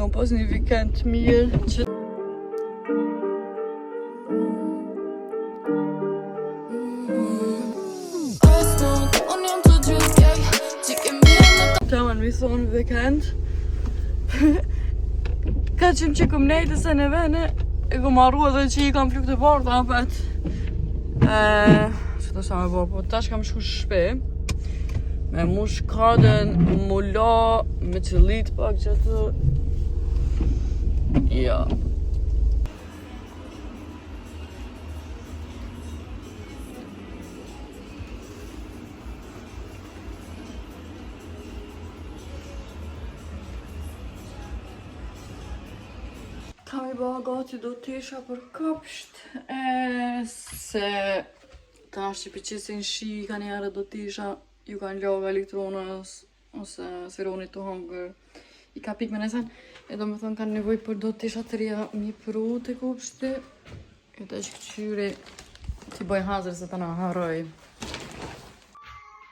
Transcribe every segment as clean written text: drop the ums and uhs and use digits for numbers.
kom pas një vikend të mirë që Taman mi thonë vikend Ka qim që kom nejtë se në vene e kom arru edhe që i kam fluk të partë apet që të sa me bërë, po tash kam shku shpe me mush kaden, mula, me qëllit pak që të ja Kam i bëha gati do t'isha për kopsht se tash që pëqisin shi ka njerë do t'isha ju kanë ljoga elektronës ose sironit të hongër i ka pik me nesen e do me thonë kanë nevoj për do t'isha të rria mi pru të kopshti e të që këqyri t'i bëj hazër se të na haroj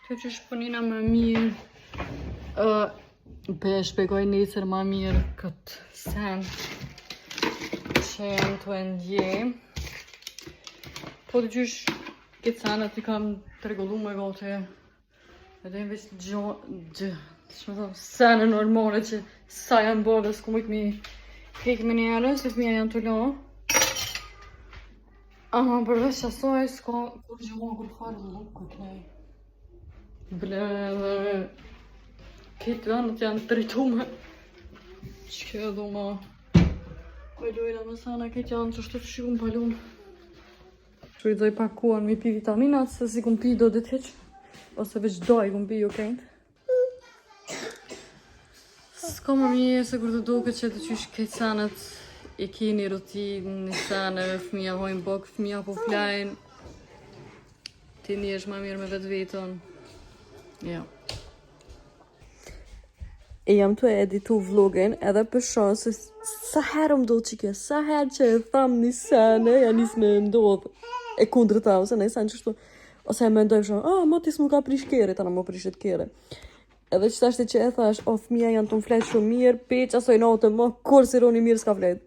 të që shponina më mirë be shpegoj nesër ma mirë këtë sen që janë të ndje po të gjysh këtë sanët i kam të regullu me gati edhe në veç senë normale që sa janë bërë s'ku mujtë mi hek me njerë se fëmija janë të lo ama përveç asoj s'ka kur gjuhon kur farë dhe nuk këtë nej ble dhe këtë anët janë të rritume që këtë du ma me lojna me sana këtë janë që shtë të shikun palun Shfridzoj pakuan mi pi vitaminat se si kum pi do dit heq ose veç doj kum pi jo kejt s'ka më mirë se kur të duke që të qysh këtë sanët e keni rutinë një sanë fëmija hojnë bok, fëmija po flajnë ti një është më mirë me vetë vetën ja E jam të editu vlogin edhe për shoh se sa herë më do që kjo, sa herë që e tham një sene, ja nis me ndodhë e kundrë ta, ose në sene qështu, ose e me ndojmë shumë, ma tis mu ka prish kere, ta në mu prishet kere. Edhe që tashti që e thash, fëmija janë të më fletë shumë mirë, peq asoj natë më, kur sironi mirë s'ka fletë.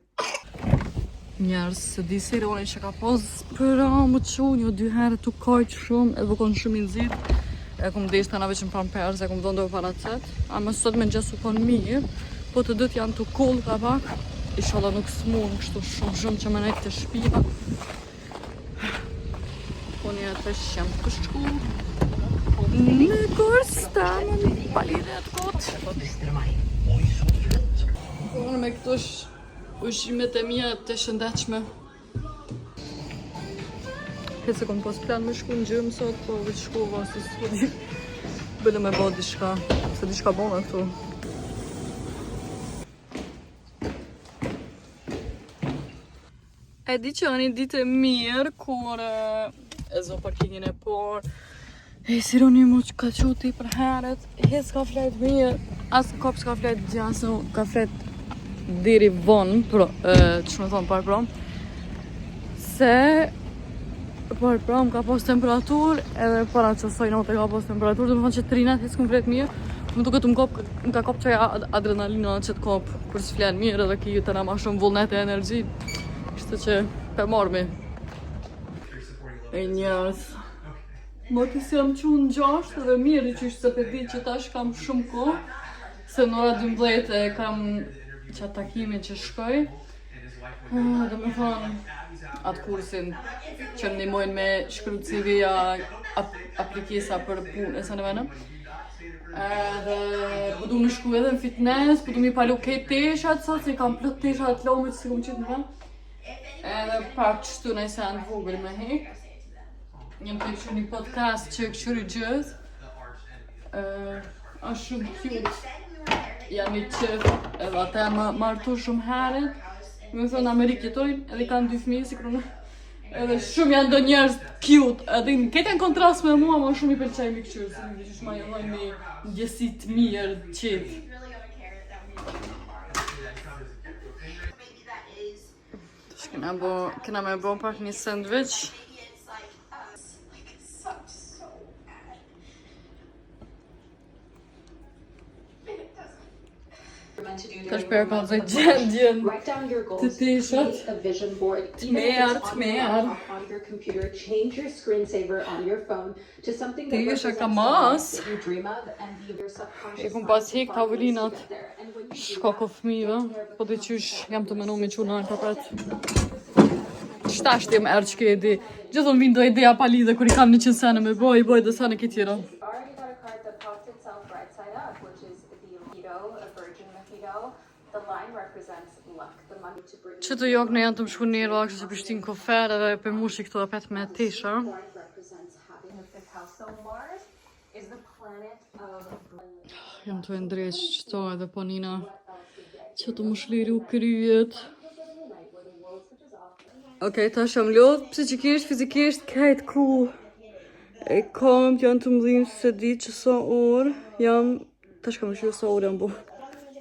Njerës, se di sironi që ka pos për më që një 2 herë të kajtë shumë, edhe konë shumë i nëzirë. E kum desh të na veç në pampers, e kum dhëndo paracet ama sot me ngjesu konë mirë po të dët janë të koll ka pak inshallah nuk s'mun kështu shumë që më nejtë të shpia po një atë shem të shku në Korsta në palinet kot unë me këto ushimet e mija të shëndechme Këtë se kom pas plan me shku në gjëmë sot, po veç shkova se s'po di bële me bo diçka, se diçka bona këtu. E di që janë një ditë e mirë, kur e zo parkingin e por, e sironi mu që ka qoti për heret, hes ka flet mirë, as kop s'ka flet gjasë, ka flet diri vonë, që me thonë parë prom, se Por pram ka pas temperatur edhe para që soj note ka pas temperatur dhe më thonë që të rinat hes komplet mirë më duket më ka kop qaj adrenalina që të kop kur s'flen mirë edhe ki të na ma shumë vullnet e energji kështë që pe marmi e njës më kësi jam qunë 6 edhe mirë që ishtë se pe di që tash kam shumë ko se në ora 12 kam që takimin që shkoj dhe me thonë atë kursin që më nimojnë me shkru CV-ja aplikesa për punë e së në venë. Dhe po du më shku edhe në fitness, po du mi palu kejt teshat sot, se kam plot teshat lomit si kum qitë në venë. Edhe pak qështu në sen të vogël me hek. Njëm të që një podcast që këshuri gjëz. Ashtë shumë cute. Jam i qëf edhe ata martu shumë heret. Me thonë në Amerikë jetojnë, edhe kanë 2 fëmijë si kronë. Edhe shumë janë do njerëz cute, edhe në këtë janë kontrast me mua, ma shumë i pëlqej mi këqyrë, se në gjithë shma jëlloj me ndjesit mirë, qetë. Kena me bo pak një sandwich. Tash për ka zë gjendjen të tishat. Tisha ka mas. E kum pas hek tavolinat. Shkako fëmijëve. Po dhe qysh jam të menu me quna në kapret. Shtasht jem erë që këdi. Gjithon vindo ideja pa lidhe kur I kam 100 sene me boj dhe sene këtë tjera. Që të jok në janë të më shku njerë, akështë që pështin kofer edhe për mushi këto apet me tisha. Jam të ndreq qëto edhe po nina që të më shliri u kryet. Okej, tash jam lodh, psikisht, fizikisht, kajt cool. E kam janë të mdhim se di që sa orë, tash kam shirë sa orë jam bu.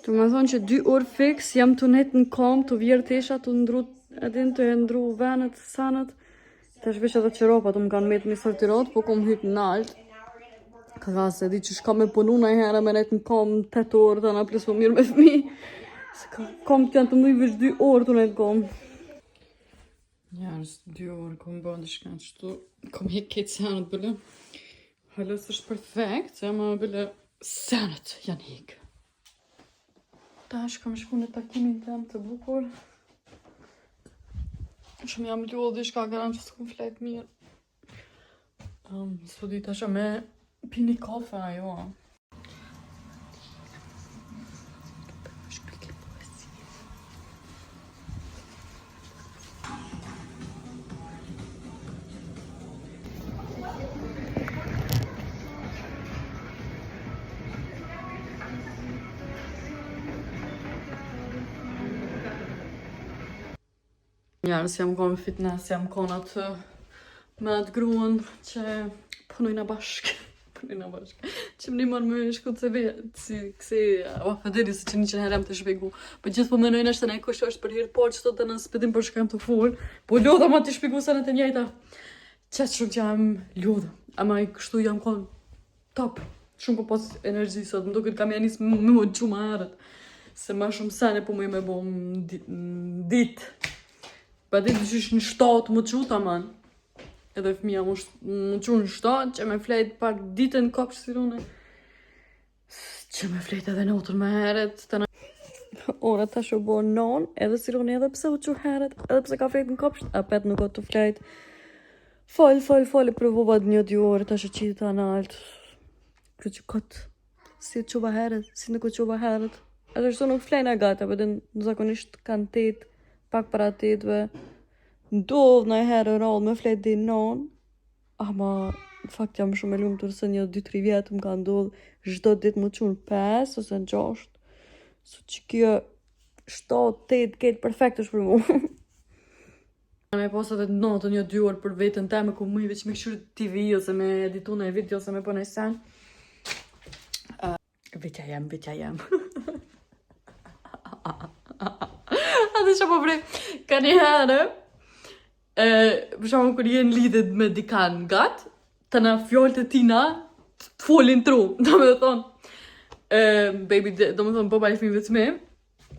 Të me thonë që 2 orë fix, jam të net në kam, të vjerë tesha, të ndru, edhin të ndru venet, sanët. Tash veç edhe qeropa të më kanë metë një sortirat, po kom hypë në altë. Ka se di që shka me punu na herë me net në kam 8 orë, të na plus po mirë me fmi. Se kam të janë të mdhim veç 2 orë të net kam. Njerës, 2 orë kom bëndë shka qëtu, kom hek ketë sanët bële. Halës është perfekt, se ma bële sanët janë hek. Tash kam shku në takimin tem të bukur. Shumë jam lodhi, shka garan që s'kom flet mirë. Së di tash me pini kafe ajo. Njerës jam konë fitness, jam konë atë me atë gruën që punojna bashkë. Që më një marrë me shku të vetë, si fëderi se që 100 herë jam të shpegu. Po gjithë po menojnë është të nej kush është për hirë por që të të nësë pëtim për shkam të full. Po lodha ma të shpegu sa në të njejta. Qëtë shumë që jam lodha, ama I kështu jam konë top. Shumë po pas energji sot, më do këtë kam janis me më gjumë herët. Se ma shumë sene po me bo ditë. Pa ditë që në 7 më quta man. Edhe fëmija më qunë në 7 që me flejt pak ditën kopë që sirone. Që me flejt edhe në otër me heret. Ora ta shë bo non, edhe sirone edhe pse u që heret, edhe pse ka flejt në kopë, apet nuk o të flejt. Fol, provovat 1-2 orë, ta shë qitë ta në altë. Kërë që kotë, si të quba heret, si nuk o quba heret. Edhe shto nuk flejnë a gata, për në zakonisht kanë 8, pak para 8-ve. Ndodh në herë rallë me flet dhe non, ama në fakt jam shumë e lumë tërse një 2-3 vjetë më ka ndodh çdo ditë më qunë 5 ose 6, su që kjo 7-8 ketë perfekt është për mu. Me pas edhe natën 1-2 orë për vetën teme ku më I veç me këshurë TV ose me editu në video ose me po në sen. Vetja jem. Ate që po bre, ka një herë, për shumë kër jenë lidhet me dikan gatë, të në fjallët e tina të folin tru, do me thonë, baby, do me thonë, boba I fmive të me,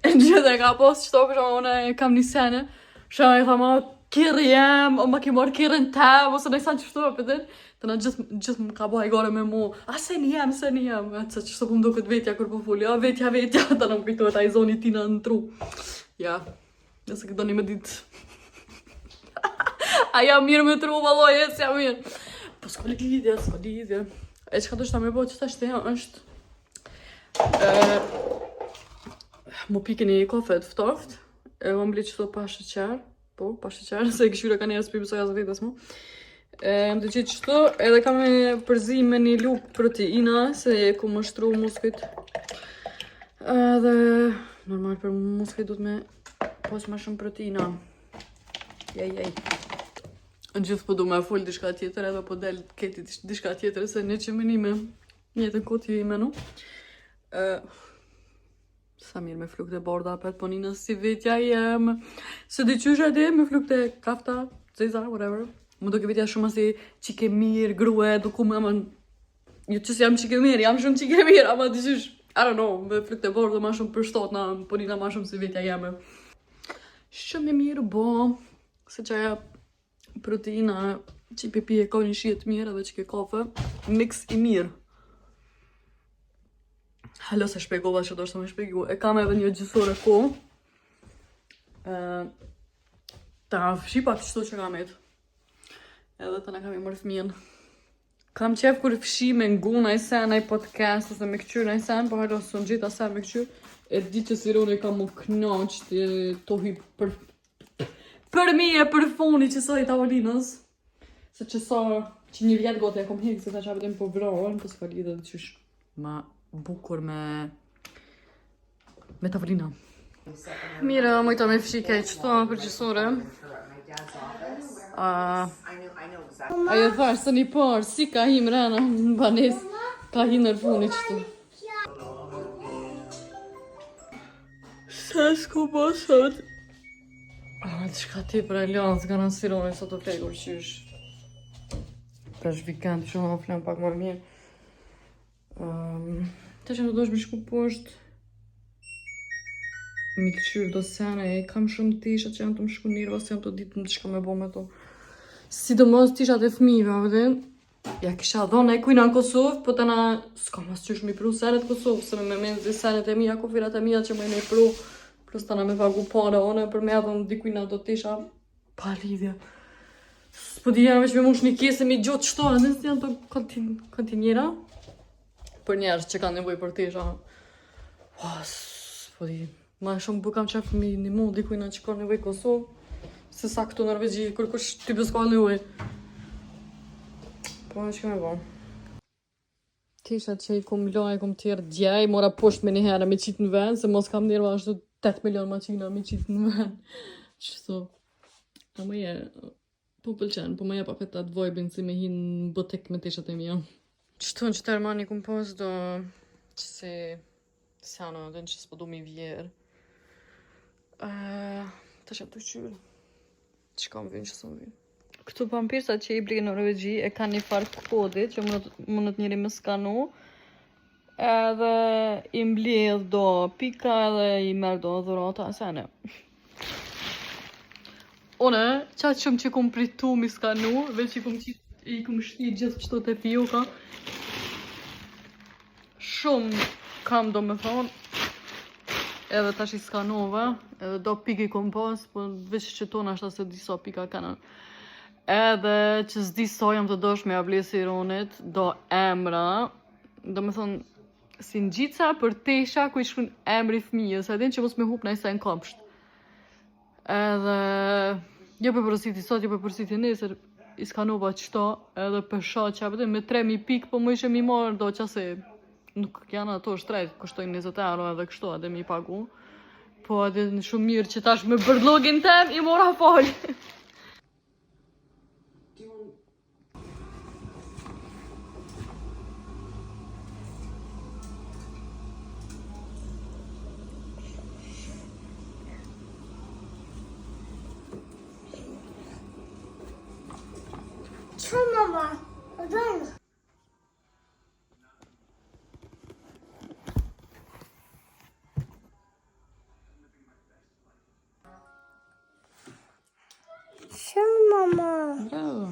e në gjithë e ka posë qëto, për shumë, une kam një sene, shumë e thama, kërë jem, o ma ki marë kërën tem, ose në isan qështu, për dhe, të në gjithë më ka bëha I gore me mu, a se një jem, e që qështu po më do këtë vetja kër po foli, a vetja, të në më kujtojt a I zoni tina në tru. Ja, nëse këtë do një me ditë. A jam mirë me tru, valoj, e si jam mirë. Po s'ko lidhja. E që ka të shta me bo që ta shteja është... Mu pike një kafe të ftoft, e më mbli që to pa sheqer, se e këshyra ka njerës për pësoj asë vitës mu. Më të qitë qëto, edhe ka me përzi me një luk proteina, se ku më shtru muskujt. Edhe... Normal për muskujt du të me pos ma shumë proteina. Jej. Në gjithë po du me full dishka tjetër edhe po del keti dishka tjetër se një që menime jetën koti I menu. Sa mirë me flukte borda apet po një nësi vetja jem. Se di qysha di me flukte kafta, zeza, whatever. Më do ke vetja shumë asi qike mirë, grue, duku me aman... Jo që si jam qike mirë, jam shumë qike mirë, ama di qysh I don't know, me flykt e bordë ma shumë për shtatna, punina ma shumë si vetja jeme. Shumë e mirë bo, se që aja proteina që i pipi e ka një shiet mirë edhe që ke kafe, mix i mirë. Halo se shpegova që do shtë me shpegu, e kam edhe një gjysore ko. Ta fshi pak qëto që kam et. Edhe të na kam i mërë fëmijën. Kam qef kur fshi me ngu na i sen, na i podcast, ose me këqyr na i sen, po halo së në gjitha sen me këqyr. E di që Sironi ka mu knaq të tohi për mi e për foni që sa i tavolinës. Se që sa që një vjetë gote e kom hekë, se ta që apetim po vrarën, po s'ka lidhe dhe qysh ma bukur me tavolina. Mira, mojta me fshike qëto për gjysore. Ajo thash, së një parë, si ka him rena në banes, ka hi nërfuni qëtu. Se s'ku po sot. Të shka ti për e lanë, s'ka në Sironi, sot të flegur qysh. Tash vikend, shumë në flenë pak më mirë. Të që në do shme shku poshtë. Mi këqyrë do sene, e kam shumë tishat që janë të më shku njërë, vas jam të ditë në të shka me bo me to. Sidomos tishat e fmive, vëdin. Ja kisha dhona e kujna në Kosovë, po të na s'ka mas qysh mi pru senet Kosovë, se me menë zi senet e mija, kufirat e mija që me me pru, plus të na me pagu pare, one për me adhën dikujna do tisha, pa lidhja. S'po di jam veç me mush një kese mi gjotë qëto, në nësë janë të kontinjera, për njerës që kanë nevoj për tisha. S'po di, ma shumë bu kam qef mi një mu dikujna që ka nevoj Kosovë, se sa këtu Norvegji, kur kush ty bëska nevoj. Po në që me bo. Tishat që i kum laj, kum tjerë djej, mora posht me një herë me qitë në vend, se mos kam njerë ashtu 8 milion maqina me qitë në vend. Qëto. A më je, po pëlqen, po më je pa fetat vojbin si me hinë botek me tishat e mija. Qëto në që tërmani kum pos do që se sana, dhe në që s'po du mi vjerë. Të që të qyrë. Që kam vinë që s'm vinë. Këtu pampirësat që i blikë në Norvegji e ka një farë kodit që mundët njëri me skanu. Edhe i mbledh do pika edhe i merë do dhurata asene. One, qatë shumë që kom pritu mi skanu, veç i kom shti gjithë qëto të pijuka. Shumë kam do me thonë. Edhe tash i skanova, edhe do piki kom pas, po veç që tonë ashta se disa pika kanë. Edhe që s'di sa jam të dosh me able Sironit, do emra, do me thonë, si në gjitha për tesha ku i shkun emri fëmijës, edhe që mos me hup në isaj në kopsht. Edhe, jo për përësiti sot, jo për përësiti nesër, i skanova qëta, edhe për shat që apetim me 3000 pik, po më ishe mi marrë do qase. Nuk janë ato shtrejt, kushtojnë 20 euro edhe kështu edhe mi pagu. Po edhe në shumë mirë që tash me bërlogin tem i mora falë. Që mama? Odojnë? Shumë mama. Bravo.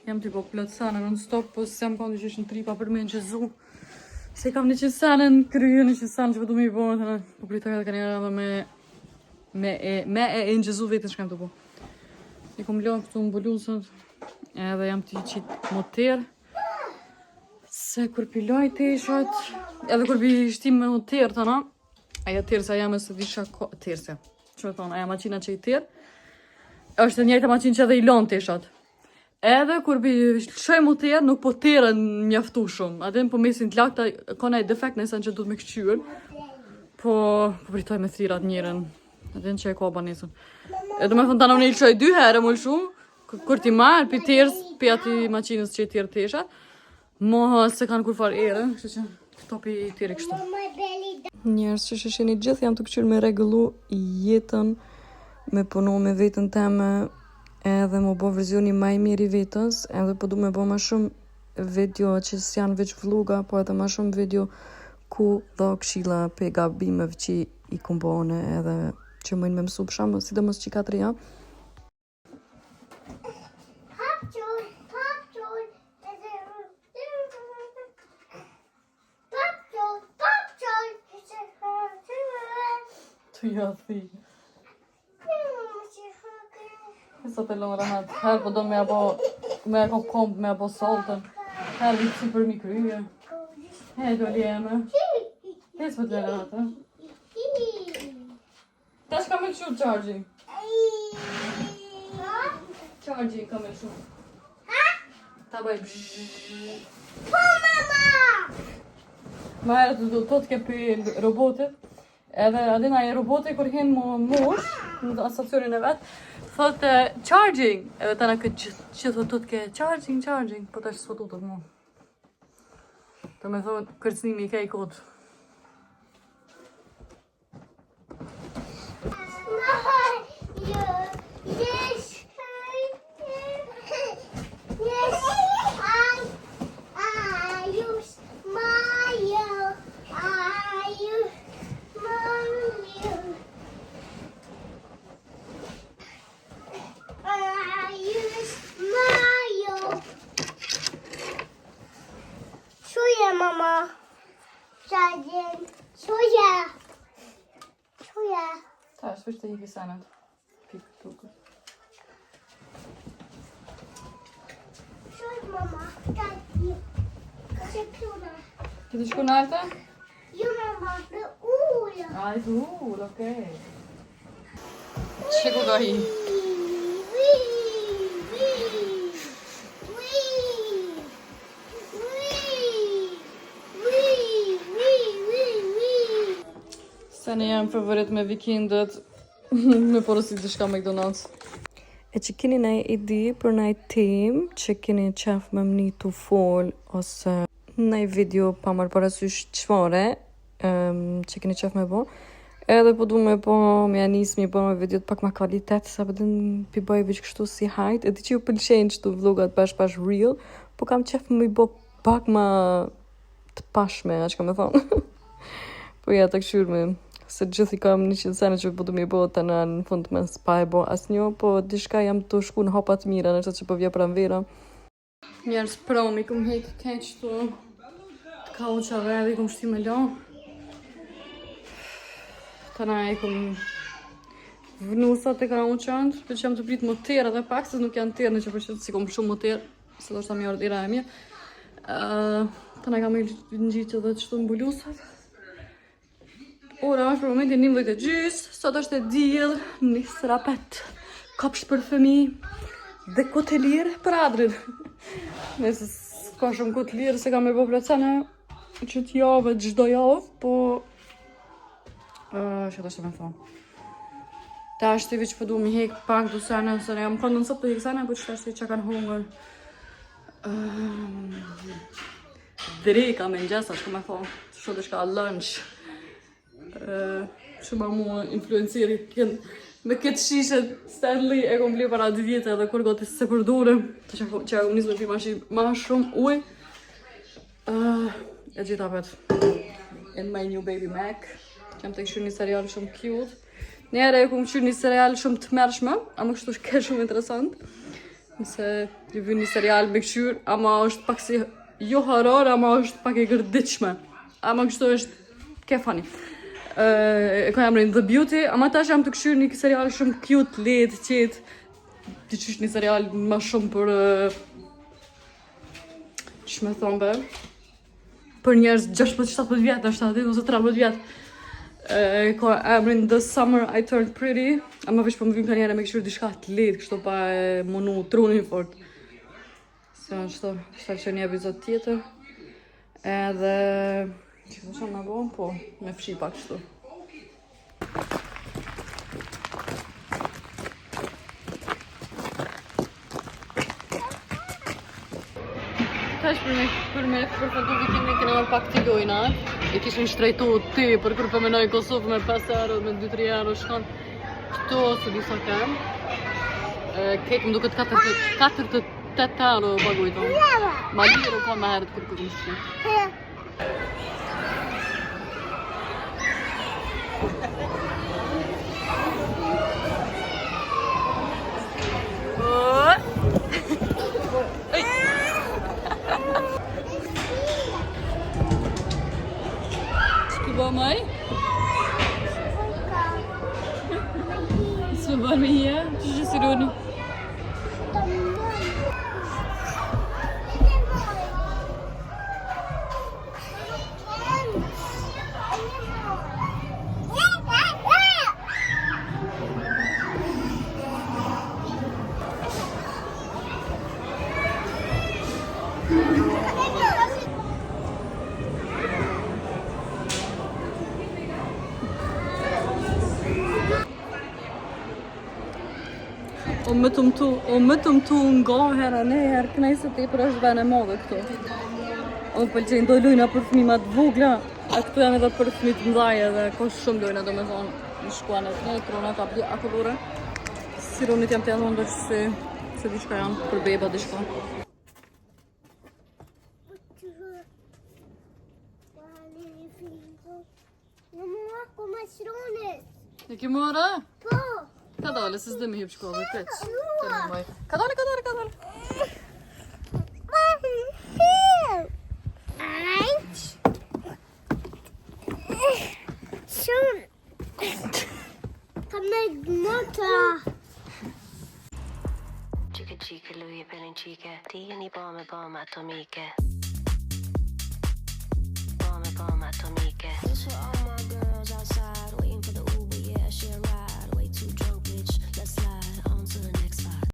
Jam t'i po plot sana non stop, po s'jam kondi që është në tripa për me në qëzu. Se kam 100 sana në krye, 100 sana që po du mi po, po pritoj edhe ka njëra edhe me e në qëzu vetën shkam të po. I kom lënë këtu në bulusët, edhe jam t'i qitë moter. Se kur piloj teshat, edhe kur pi shtim me moter të na, aja tërsa jam e se disha tërsa. Që me thonë, aja maqina që i tërë, është njëjta maqin që edhe i lonë teshat. Edhe kur bi shoj mu tërë, nuk po tërën mjaftu shumë. Adem po mesin të lakta, ka nëjë defekt nëjësan që du të me këqyrë. Po pritoj me thirat njërën. Adem që e ka banesën. Edhe me thonë, ta në unë i lëshoj 2 herë më shumë, kur ti marë, pi tërës, pi ati maqinës që i tërë teshat. Moha se kanë kur farë erë, kështë që këto pi tërë kështu. Njerës që shësheni gjithë jam të këqyrë me regullu jetën, me punu me vetën teme, edhe më bo verzioni ma i mirë i vetës, edhe po du me bo ma shumë video që s'janë veç vloga, po edhe ma shumë video ku dha këshilla pe gabimeve që i kumbone edhe që mëjnë me mësu për shambë, sidomos që 4 ja. Të jathi. Sa të lonë rahat, herë po do me abo, me e komp, me abo saltën, herë vi si për mi kryje. He, do ljeme. Hes për të rahat, Tash ka me lëshu charging. Charging ka me lëshu. Ta bëj bzhhh. Po, mama! Ma herë të do të ke për robotit. Edhe adina e roboti kur hen më mosh, në stacionin e vetë, thotë charging. Edhe tana këtë që thotë ke charging, po tash s'po tutët mu. Të me thotë kërcnimi i kej kodë. Mama, charging, soja. Tash, vështë të hiki sanat. Pikë tukë. Soja, mama, charging. Që të shku në alta? Jo, mama, në ullë. A, i të ullë, okej. Që ku ka hi? Se në jam favorit me vikindet, me porosit të shka McDonald's. E që keni nëj ide për nëj tem që keni qef me mni të fol, ose nëj video pa marrë parasysh qfare, që keni qef me bo, edhe po du me bo, me janis me bo me videot pak ma kvalitet, sa përdin pi bëj veç kështu si hajt, edhe që ju pëlqenjë qëtu vlogat bash real, po kam qef me bo pak ma të pashme, a që kam e thonë. Po ja të këshur me... Se gjithi kam 100 sene që po du mi bo të në fund me s'pa e bo asnjo, po dishka jam të shku në hopat mira, nështë që po vje pranvera. Njerës promi, kum hek keq të kauqave edhe i kum shti me lo. Tëna i kum vnusat e kauqant, për që jam të prit moter edhe pak, se nuk janë tërë në që për që si kum shumë moter, se do shta mi ordira e mje. Tëna i kam i në gjitë edhe qëtu në bulusat. Ora është për momentin 11:30, sot është e diell, një rapet, kopsht për fëmi dhe kote lirë për adrin. Nëse s'ka shumë kote lirë se kam e bo plecene që t'jave, gjdo javë, po... që të është me thonë. Ta është të që përdu mi hek pak du sene, se ne jam këndën sot të hek sene, po që të është që kanë hungër. Dreka me njësa, që me thonë, që të shka lunch. Që ma mua influenceri me këtë shishet Stanley e kom bli para 2 vjetë edhe kur gati se përdure që e kom nisë me pi ma shumë uj e gjitha pet in my new baby Mac që jam të këshur një serial shumë cute njëre e kom këshur një serial shumë të mershme ama kështu shke shumë interesant nëse ju vë një serial me këshur ama është pak si jo horror ama është pak e gërdiqme ama kështu është ke funny e ka jamrin The Beauty, ama tash jam të këshyr një serial shumë cute, letë, qetë, të qysh një serial ma shumë për, që me thonë be, për njerës 16-17 vjetë, është atë ose 13 vjetë, ka emrin The Summer I Turned Pretty, ama veç për më vim ka njere me këshyr dishka të letë, kështu pa e munu trunin fort. Se në qëto, shtar që një epizod tjetër, edhe... Që të shumë në bohëm, po me fshi pak qëtu. Tash për me përfëndu vikimin kena marrë pak t'i lojnat. E kishin shtrejtu ti për kur përmenoj Kosovë me 5 euro, me 2-3 euro shkon. Këto se disa kem. Kejtë më duket 4 euro pagujton. Brava. Ma lirë ka më herët kur kërkëm. Shku ba maj? Së më bërë me hje? Që që si roni? O më të mtu nga hera ne herë kënej se ti për është vene madhe këto. O më pëlqenjë do lujna për fëmimat vogla, a këtu janë edhe për fëmit mdhaje dhe ka shumë lujna do me thonë në shkuanet ne, krona ka bli akullore. Si ronit jam të janë thonë që se di shka janë për beba di shka. E ki mëra? Po. Ka dale, se s'de me hyp shkollë, keq. Ka dale. Shumë. Ka me mota. Chica, lui e chica. Tieni bombe atomiche. Bombe atomiche.